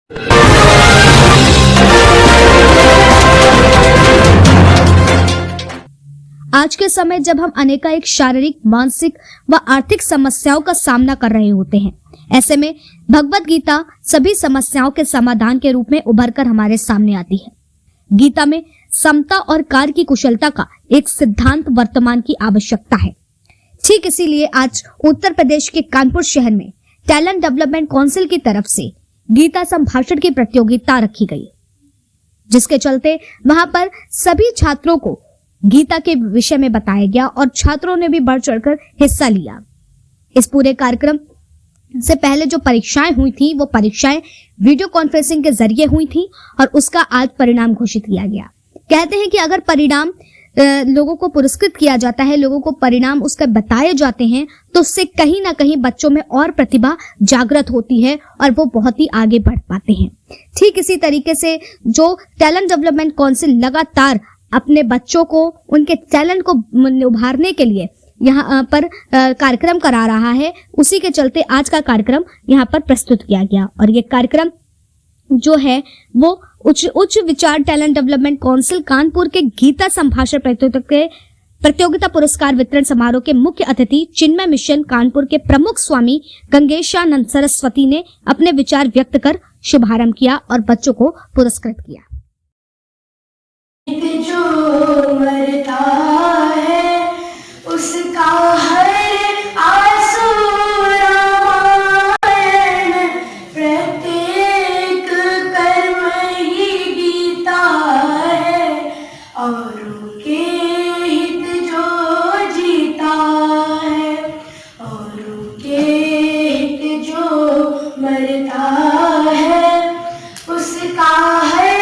आज के समय जब हम अनेकानेक शारीरिक, मानसिक व आर्थिक समस्याओं का सामना कर रहे होते हैं, ऐसे में भगवत गीता सभी समस्याओं के समाधान के रूप में उभरकर हमारे सामने आती है। गीता में समता और कार्य की कुशलता का एक सिद्धांत वर्तमान की आवश्यकता है। ठीक इसीलिए आज उत्तर प्रदेश के कानपुर शहर में टैलेंट डेवलपमेंट काउंसिल की तरफ से गीता संभाषण की प्रतियोगिता रखी गई, जिसके चलते वहां पर सभी छात्रों को गीता के विषय में बताया गया और छात्रों ने भी बढ़ चढ़कर हिस्सा लिया। इस पूरे कार्यक्रम से पहले जो परीक्षाएं हुई थी वो परीक्षाएं वीडियो कॉन्फ्रेंसिंग के जरिए हुई थी और उसका आज परिणाम घोषित किया गया। कहते हैं कि अगर परिणाम लोगों को पुरस्कृत किया जाता है, लोगों को परिणाम उसका बताए जाते हैं, तो उससे कहीं ना कहीं बच्चों में और प्रतिभा जागृत होती है और वो बहुत ही आगे बढ़ पाते हैं। ठीक इसी तरीके से जो टैलेंट डेवलपमेंट काउंसिल लगातार अपने बच्चों को उनके टैलेंट को उभारने के लिए यहाँ पर कार्यक्रम करा रहा है, उसी के चलते आज का कार्यक्रम यहाँ पर प्रस्तुत किया गया। और ये कार्यक्रम जो है वो उच्च विचार टैलेंट डेवलपमेंट काउंसिल कानपुर के गीता संभाषण प्रतियोगिता पुरस्कार वितरण समारोह के मुख्य अतिथि चिन्मय मिशन कानपुर के प्रमुख स्वामी गंगेशानंद सरस्वती ने अपने विचार व्यक्त कर शुभारंभ किया और बच्चों को पुरस्कृत किया। जो मरता है उसका हर आंसू रामायण, प्रत्येक कर्म ही गीता है, औरों के हित जो जीता है, औरों के हित जो मरता है उसका हर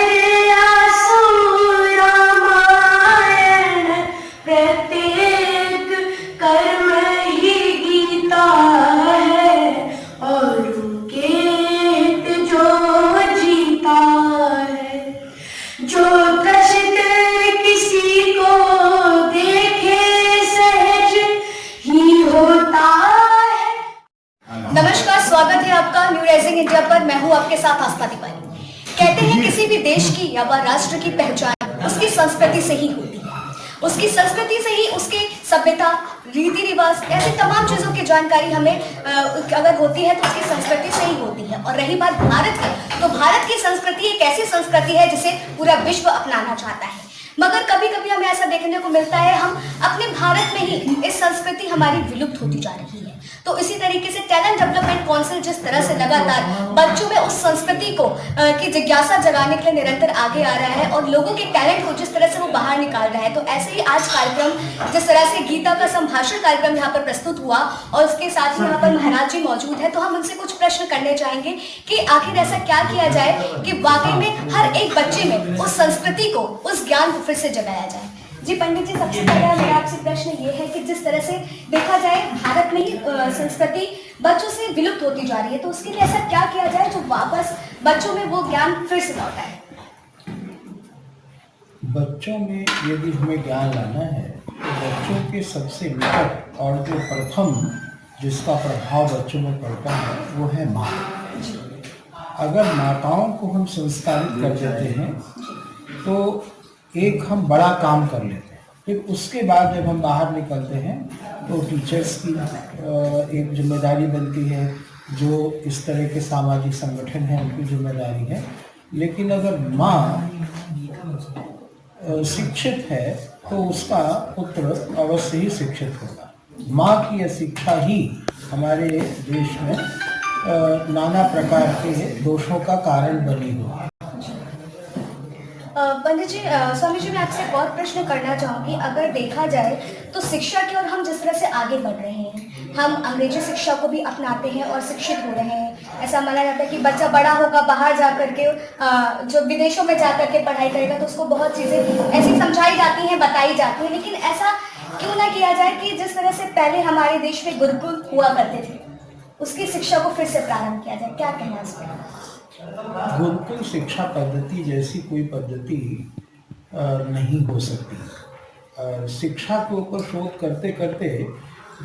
इंडिया पर। मैं हूं आपके साथ आस्था तिवारी। कहते हैं किसी भी देश की या राष्ट्र की पहचान उसकी संस्कृति से ही होती है, उसकी संस्कृति से ही उसके सभ्यता, रीति रिवाज, ऐसी तमाम चीजों की जानकारी हमें अगर होती है तो उसकी संस्कृति से ही होती है। और रही बात भारत की, तो भारत की संस्कृति एक ऐसी संस्कृति है जिसे पूरा विश्व अपनाना चाहता है, मगर कभी कभी हमें ऐसा देखने को मिलता है हम अपने भारत में ही इस संस्कृति हमारी विलुप्त होती जा रही है। तो इसी तरीके से टैलेंट डेवलपमेंट काउंसिल जिस तरह से लगातार बच्चों में उस संस्कृति को की जिज्ञासा जगाने के लिए निरंतर आगे आ रहा है और लोगों के टैलेंट को जिस तरह से वो बाहर निकाल रहा है, तो ऐसे ही आज कार्यक्रम जिस तरह से गीता का संभाषण कार्यक्रम यहाँ पर प्रस्तुत हुआ और उसके साथ ही यहाँ पर महाराज जी मौजूद है, तो हम उनसे कुछ प्रश्न करने चाहेंगे कि आखिर ऐसा क्या किया जाए कि वाकई में हर एक बच्चे में उस संस्कृति को, उस ज्ञान को फिर से जगाया जाए। जी पंडित जी, सबसे पहला मेरा आपसे प्रश्न ये है कि जिस तरह से देखा जाए भारत में ही संस्कृति बच्चों से विलुप्त होती जा रही है, तो उसके लिए ऐसा क्या किया जाए जो वापस बच्चों में वो ज्ञान फिर से लौटाए? बच्चों में यदि हमें ज्ञान लाना है तो बच्चों के सबसे निकट और जो प्रथम जिसका प्रभाव बच्चों में पड़ता है वो है माँ। अगर माताओं को हम संस्कारित कर देते हैं तो एक हम बड़ा काम कर लेते हैं। फिर उसके बाद जब हम बाहर निकलते हैं तो टीचर्स की एक जिम्मेदारी बनती है, जो इस तरह के सामाजिक संगठन हैं उनकी जिम्मेदारी है। लेकिन अगर माँ शिक्षित है तो उसका पुत्र अवश्य ही शिक्षित होगा। माँ की शिक्षा ही हमारे देश में नाना प्रकार के दोषों का कारण बनी हुई है। पंडित जी, स्वामी जी, मैं आपसे एक और प्रश्न करना चाहूँगी। अगर देखा जाए तो शिक्षा की ओर हम जिस तरह से आगे बढ़ रहे हैं, हम अंग्रेजी शिक्षा को भी अपनाते हैं और शिक्षित हो रहे हैं। ऐसा माना जाता है कि बच्चा बड़ा होगा, बाहर जा करके जो विदेशों में जा करके पढ़ाई करेगा तो उसको बहुत चीज़ें ऐसी समझाई जाती हैं, बताई जाती हैं। लेकिन ऐसा क्यों ना किया जाए कि जिस तरह से पहले हमारे देश में गुरुकुल हुआ करते थे, उसकी शिक्षा को फिर से प्रारंभ किया जाए? क्या कहना है इस पर? गुरुकुल शिक्षा पद्धति जैसी कोई पद्धति नहीं हो सकती। शिक्षा के ऊपर शोध करते करते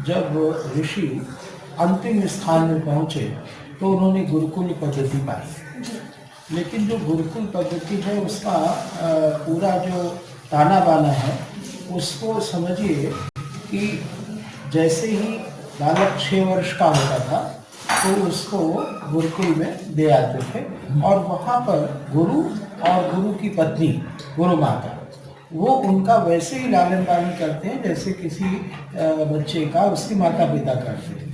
जब ऋषि अंतिम स्थान में पहुँचे तो उन्होंने गुरुकुल पद्धति पाई। लेकिन जो गुरुकुल पद्धति है उसका पूरा जो ताना बाना है उसको समझिए कि जैसे ही बालक 6 वर्ष का होता था तो उसको गुरुकुल में दे आते थे और वहाँ पर गुरु और गुरु की पत्नी गुरु माता वो उनका वैसे ही लालन पालन करते हैं जैसे किसी बच्चे का उसके माता पिता करते थे।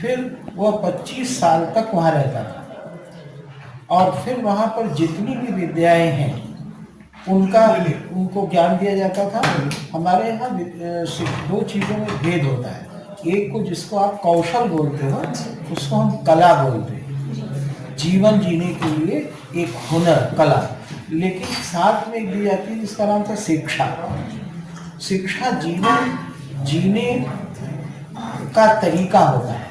फिर वह 25 साल तक वहाँ रहता था और फिर वहाँ पर जितनी भी विद्याएं हैं उनको ज्ञान दिया जाता था। हमारे यहाँ 2 चीज़ों में भेद होता है, एक को जिसको आप कौशल बोलते हो उसको हम कला बोलते हैं, जीवन जीने के लिए एक हुनर कला, लेकिन साथ में दी जाती है जिसका नाम था शिक्षा। शिक्षा जीवन जीने का तरीका होता है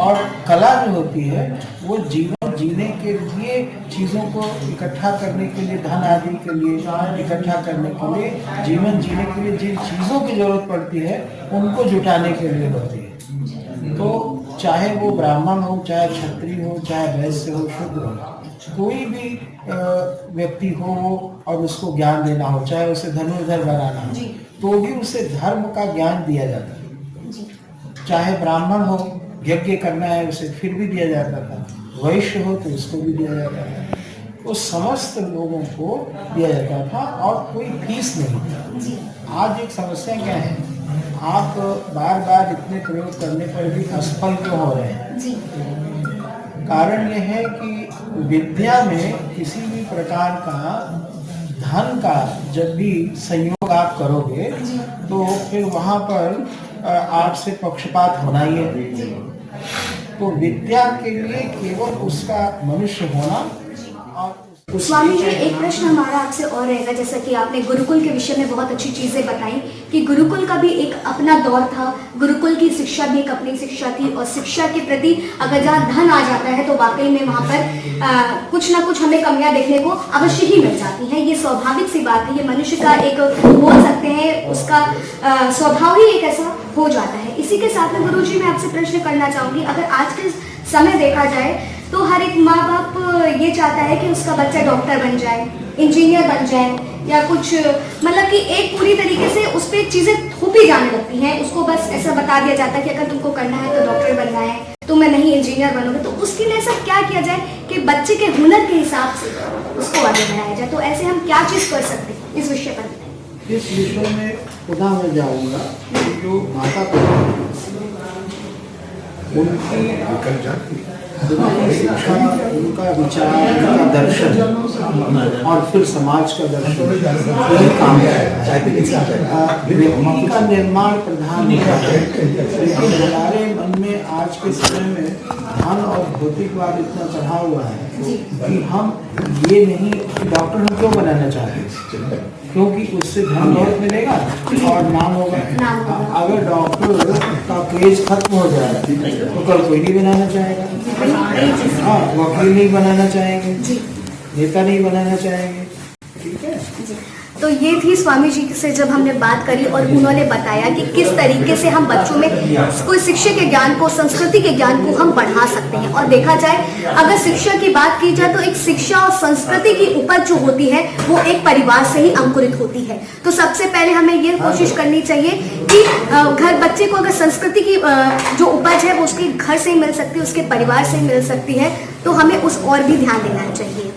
और कला जो होती है वो जीवन जीने के लिए चीज़ों को इकट्ठा करने के लिए, धन आदि के लिए इकट्ठा करने के लिए, जीवन जीने के लिए जिन चीज़ों की जरूरत पड़ती है उनको जुटाने के लिए होती है। तो चाहे वो ब्राह्मण हो, चाहे क्षत्रिय हो, चाहे वैश्य हो, शूद्र हो, कोई भी व्यक्ति हो और उसको ज्ञान देना हो, चाहे उसे धनुर्धर बनाना हो तो भी उसे धर्म का ज्ञान दिया जाता है। चाहे ब्राह्मण हो, यज्ञ करना है उसे फिर भी दिया जाता था, वैश्य हो तो उसको भी दिया जाता था, तो समस्त लोगों को दिया जाता था और कोई फीस नहीं था। आज एक समस्या क्या है, आप बार बार इतने प्रयोग करने पर भी असफल क्यों हो रहे हैं? कारण यह है कि विद्या में किसी भी प्रकार का धन का जब भी संयोग आप करोगे तो फिर वहाँ पर आपसे पक्षपात होना ही है। तो विद्या के लिए केवल उसका मनुष्य होना। और स्वामी जी, एक प्रश्न हमारा आपसे और रहेगा, जैसा कि आपने गुरुकुल के विषय में बहुत अच्छी चीजें बताई कि गुरुकुल का भी एक अपना दौर था, गुरुकुल की शिक्षा भी एक अपनी शिक्षा थी और शिक्षा के प्रति अगर जहाँ धन आ जाता है तो वाकई में वहाँ पर कुछ ना कुछ हमें कमियां देखने को अवश्य ही मिल जाती हैं। ये स्वाभाविक सी बात है, ये मनुष्य का एक बोल सकते हैं उसका स्वभाव ही एक ऐसा हो जाता है। इसी के साथ में गुरुजी मैं आपसे प्रश्न करना चाहूंगी, अगर आज के समय देखा जाए तो हर एक माँ बाप ये चाहता है कि उसका बच्चा डॉक्टर बन जाए, इंजीनियर बन जाए या कुछ, मतलब कि एक पूरी तरीके से उस पर चीज़ें थोपी जाने लगती हैं। उसको बस ऐसा बता दिया जाता है कि अगर तुमको करना है तो डॉक्टर बनना है, तुम्हें नहीं इंजीनियर बनोगे। तो उसके लिए ऐसा क्या किया जाए कि बच्चे के हुनर के हिसाब से उसको आगे बढ़ाया जाए? तो ऐसे हम क्या चीज़ कर सकते हैं, इस विषय पर बताएं। इस विषय में पुनः मैं जाऊँगा कि जो माता पिता उनकी शिक्षा, उनका विचार, उनका दर्शन और फिर समाज का दर्शन यही काम है। व्यक्ति का निर्माण प्रधान होता है, लेकिन हमारे मन में आज के समय में धन और भौतिकवाद इतना चढ़ा हुआ है कि हम ये नहीं, डॉक्टर हम क्यों बनाना चाहते हैं? क्योंकि उससे धन बहुत मिलेगा और नाम होगा। अगर डॉक्टर का क्रेज खत्म हो जाए तो कल कोई नहीं बनाना चाहेगा, हाँ, वकील नहीं बनाना चाहेंगे, नेता नहीं बनाना चाहेंगे। ठीक है। तो ये थी स्वामी जी से जब हमने बात करी और उन्होंने बताया कि किस तरीके से हम बच्चों में कोई शिक्षा के ज्ञान को, संस्कृति के ज्ञान को हम बढ़ा सकते हैं। और देखा जाए अगर शिक्षा की बात की जाए तो एक शिक्षा और संस्कृति की उपज जो होती है वो एक परिवार से ही अंकुरित होती है। तो सबसे पहले हमें ये कोशिश करनी चाहिए कि घर बच्चे को अगर संस्कृति की जो उपज है वो उसके घर से ही मिल सकती है, उसके परिवार से ही मिल सकती है, तो हमें उस और भी ध्यान देना चाहिए।